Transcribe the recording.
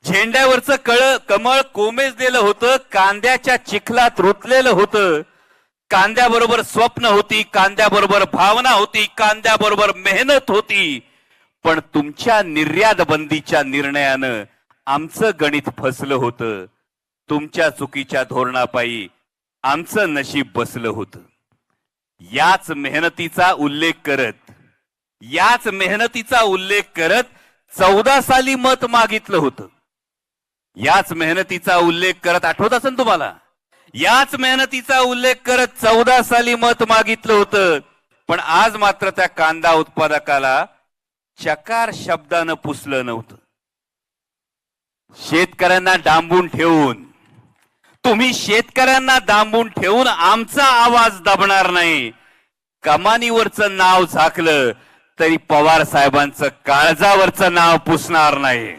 झेंड्यावरचं कमळ कोमेजलेलं होतं, कांद्याच्या चिखलात रुतलेलं होतं. कांद्याबरोबर स्वप्न होती, कांद्याबरोबर भावना होती, कांद्याबरोबर मेहनत होती. पण तुमच्या निर्यात बंदीच्या निर्णयानं आमचं गणित फसलं होतं. तुमच्या चुकीच्या धोरणापायी आमचं नशीब बसलं होतं. याच मेहनतीचा उल्लेख करत 14 साली मत मागितलं होतं. याच मेहनतीचा उल्लेख करत, आठवत असेल तुम्हाला, याच मेहनतीचा उल्लेख करत 14 साली मत मागितलं होतं. पण आज मात्र त्या कांदा उत्पादकाला चकार शब्दानं पुसलं नव्हतं. शेतकऱ्यांना डांबून ठेवून, तुम्ही शेतकऱ्यांना डांबून ठेवून आमचा आवाज दबणार नाही. कमानीवरचं नाव झाकलं तरी पवार साहेबांचं काळजावरचं नाव पुसणार नाही.